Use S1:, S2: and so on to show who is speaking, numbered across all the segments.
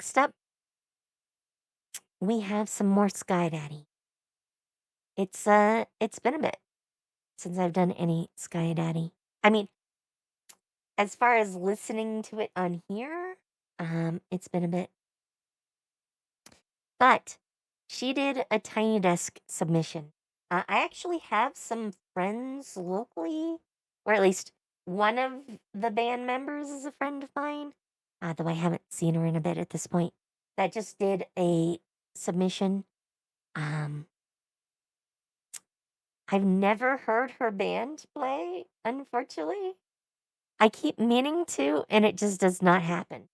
S1: next up, we have some more SkyDxddy. It's been a bit since I've done any SkyDxddy. I mean, as far as listening to it on here, it's been a bit. But she did a Tinydesk submission. I actually have some friends locally, or at least one of the band members is a friend of mine, though I haven't seen her in a bit at this point, that just did a submission. I've never heard her band play, unfortunately. I keep meaning to, and it just does not happen.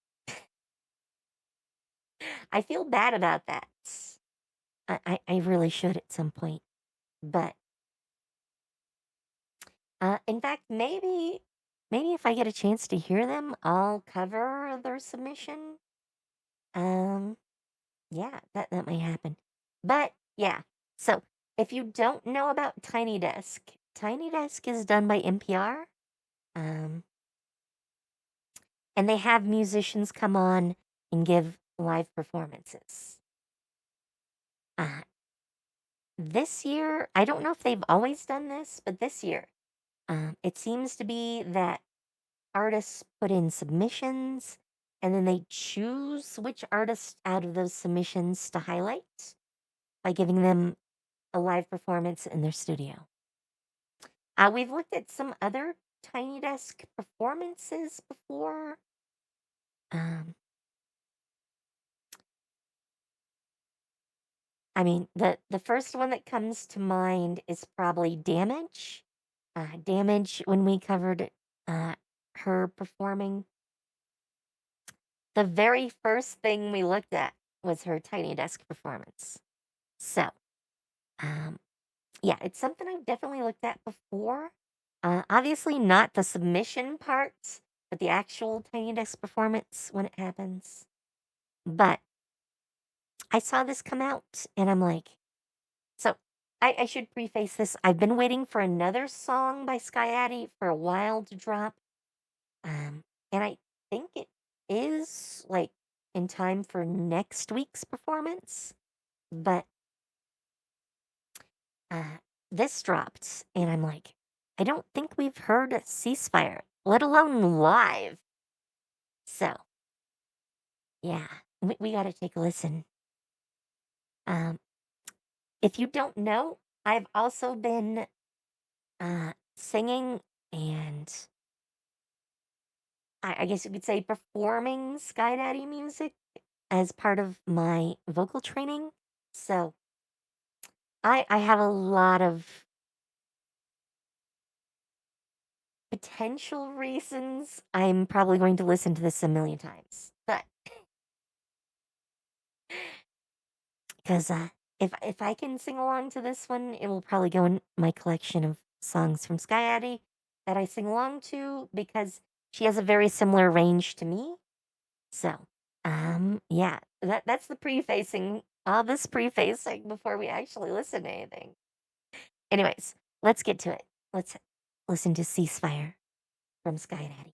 S1: I feel bad about that. I really should at some point. But in fact, maybe if I get a chance to hear them, I'll cover their submission. Yeah, that might happen. But yeah, so if you don't know about Tinydesk, Tinydesk is done by NPR. And they have musicians come on and give live performances. This year, I don't know if they've always done this, but this year, it seems to be that artists put in submissions and then they choose which artist out of those submissions to highlight by giving them a live performance in their studio. We've looked at some other Tinydesk performances before. I mean, the first one that comes to mind is probably Damage. Damage, when we covered her performing, the very first thing we looked at was her Tinydesk performance. So, yeah, it's something I've definitely looked at before. Obviously not the submission parts, but the actual Tinydesk performance when it happens. But I saw this come out and I'm like, so I should preface this. I've been waiting for another song by SkyDxddy for a while to drop. And I think it is like in time for next week's performance. But this dropped and I'm like, I don't think we've heard Ceasefire, let alone live. So, yeah, we got to take a listen. If you don't know, I've also been singing and I guess you could say performing SkyDxddy music as part of my vocal training. So I have a lot of potential reasons I'm probably going to listen to this a million times. But because if I can sing along to this one, it will probably go in my collection of songs from SkyDxddy that I sing along to because she has a very similar range to me. So, yeah, that's the prefacing, all this prefacing before we actually listen to anything. Anyways, let's get to it. Let's listen to Ceasefire from SkyDxddy.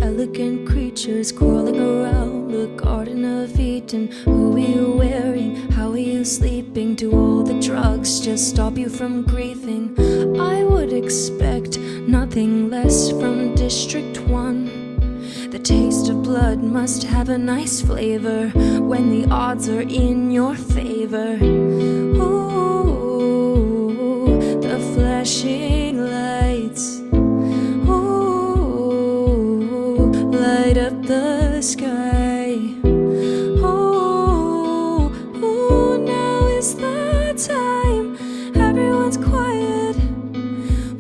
S2: Elegant creatures crawling around the Garden of Eden. Who are you wearing? How are you sleeping? Do all the drugs just stop you from grieving? I would expect nothing less from District 1. The taste of blood must have a nice flavor when the odds are in your favor. Ooh, the flashing lights light up the sky. Oh, now is the time. Everyone's quiet.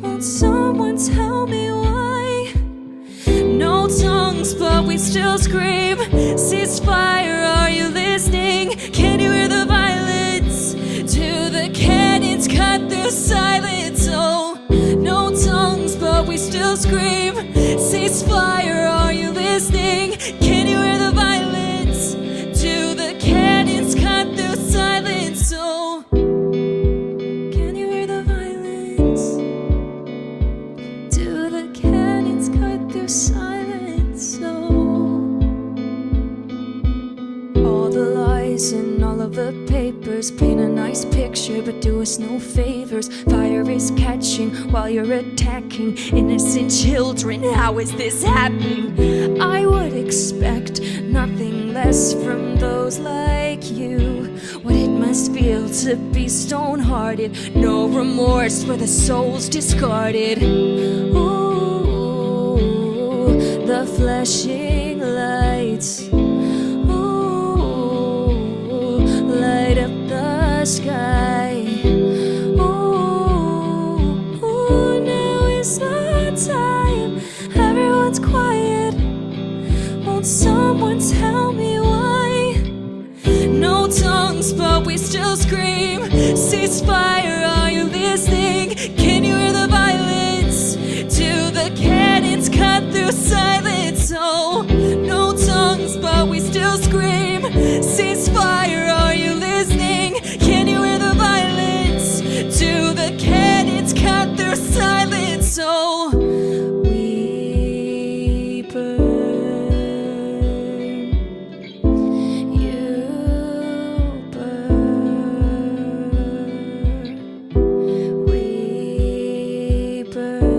S2: Won't someone tell me why? No tongues, but we still scream. Ceasefire, are you listening? Can you hear the violence? To the cannons cut through silence. Oh, no tongues, but we still scream. Ceasefire, are you listening? Can you hear the violence? To the cannons cut through neighbors. Paint a nice picture, but do us no favors. Fire is catching while you're attacking innocent children. How is this happening? I would expect nothing less from those like you. What it must feel to be stone-hearted. No remorse for the souls discarded. Ooh, the flashing lights. Light up the sky. Ooh, now is the time. Everyone's quiet. Won't someone tell me why? No tongues, but we still scream. Ceasefire, are you listening? Can you hear the violence? Do the cannons cut through silence? Oh, no tongues, but we still scream. Ceasefire, are you listening? Can you hear the violence? Do the cannons cut through silence? Oh, we burn. You burn. We burn.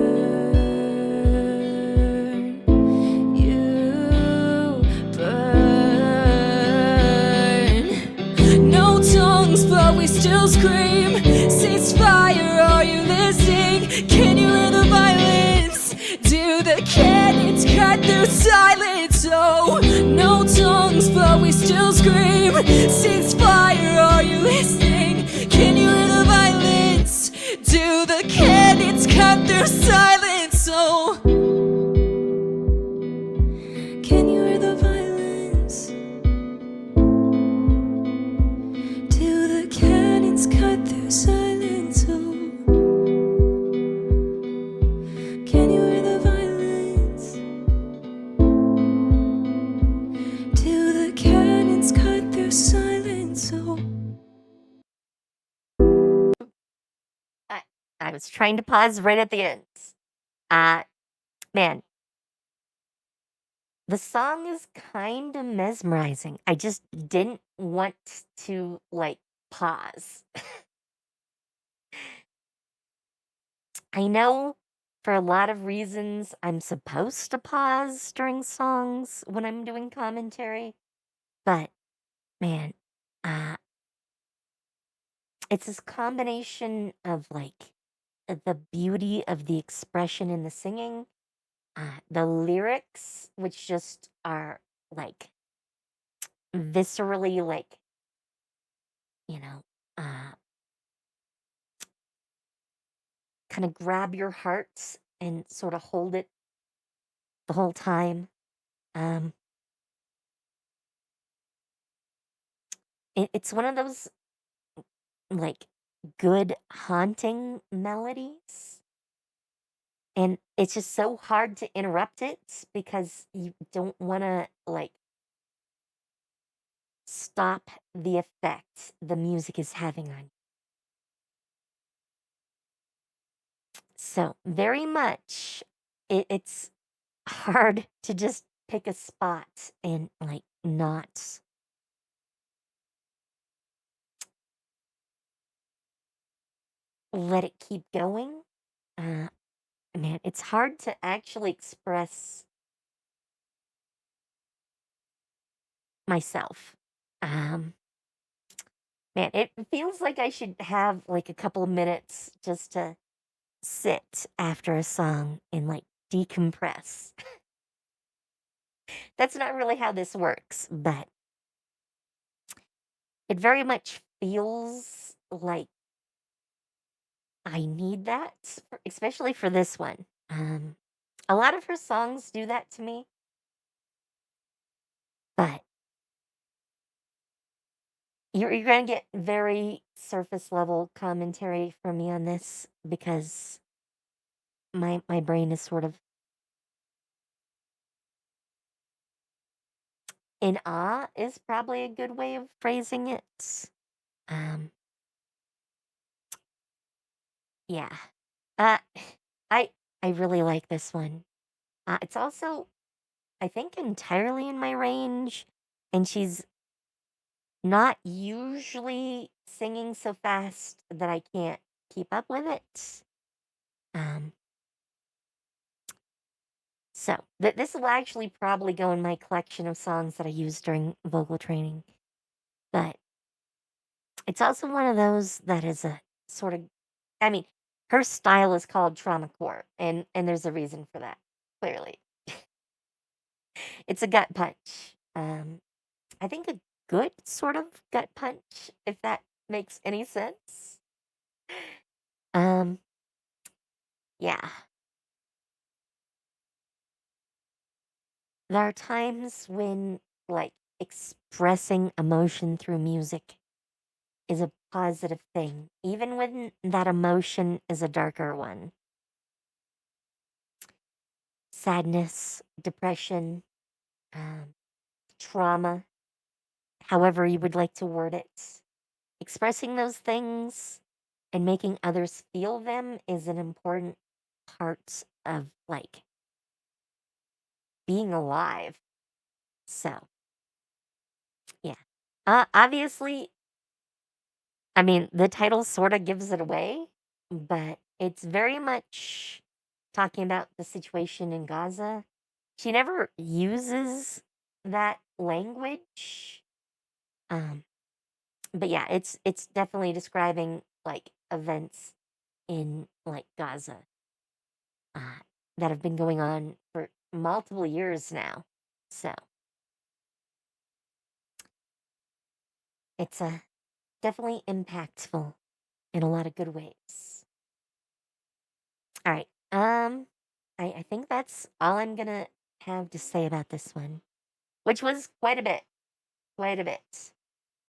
S2: You burn. No tongues, but we still scream. Ceasefire, are you listening? Can you hear the violence? Do the cannons cut through silence? Oh, no tongues, but we still scream. Ceasefire, are you listening? Can you hear the violence? Do the cannons cut through silence? Oh, can you hear the violence? Do the cannons cut through silence? Oh, can you hear the violence? Do the cannons cut through silence? Oh.
S1: I was trying to pause right at the end. Man, the song is kind of mesmerizing. I just didn't want to, like, pause. I know for a lot of reasons I'm supposed to pause during songs when I'm doing commentary, but man, uh, it's this combination of like the beauty of the expression in the singing, the lyrics, which just are like viscerally, like, you know, uh, kind of grab your heart and sort of hold it the whole time. Um, it's one of those like good haunting melodies. And it's just so hard to interrupt it because you don't want to like stop the effect the music is having on you. So, very much, it's hard to just pick a spot and like not let it keep going. Uh, Man, it's hard to actually express myself. Um, Man, it feels like I should have like a couple of minutes just to sit after a song and like decompress. That's not really how this works, but it very much feels like I need that, especially for this one. A lot of her songs do that to me, but you're gonna get very surface level commentary from me on this because my brain is sort of in awe is probably a good way of phrasing it. Um, yeah. Uh, I I really like this one. It's also, I think, entirely in my range, and she's not usually singing so fast that I can't keep up with it. Um, so this will actually probably go in my collection of songs that I use during vocal training. But it's also one of those that is a sort of, I mean, her style is called trauma core, and there's a reason for that. Clearly, it's a gut punch. I think a good sort of gut punch, if that makes any sense. Um, yeah. There are times when, like, expressing emotion through music is a positive thing, even when that emotion is a darker one. Sadness, depression, um, trauma, however you would like to word it. Expressing those things and making others feel them is an important part of, like, being alive. So, yeah. Obviously, I mean, the title sort of gives it away, but it's very much talking about the situation in Gaza. She never uses that language. Um, but yeah, it's definitely describing like events in like Gaza uh, that have been going on for multiple years now. So it's definitely impactful in a lot of good ways. All right. I think that's all I'm gonna have to say about this one, which was quite a bit, quite a bit.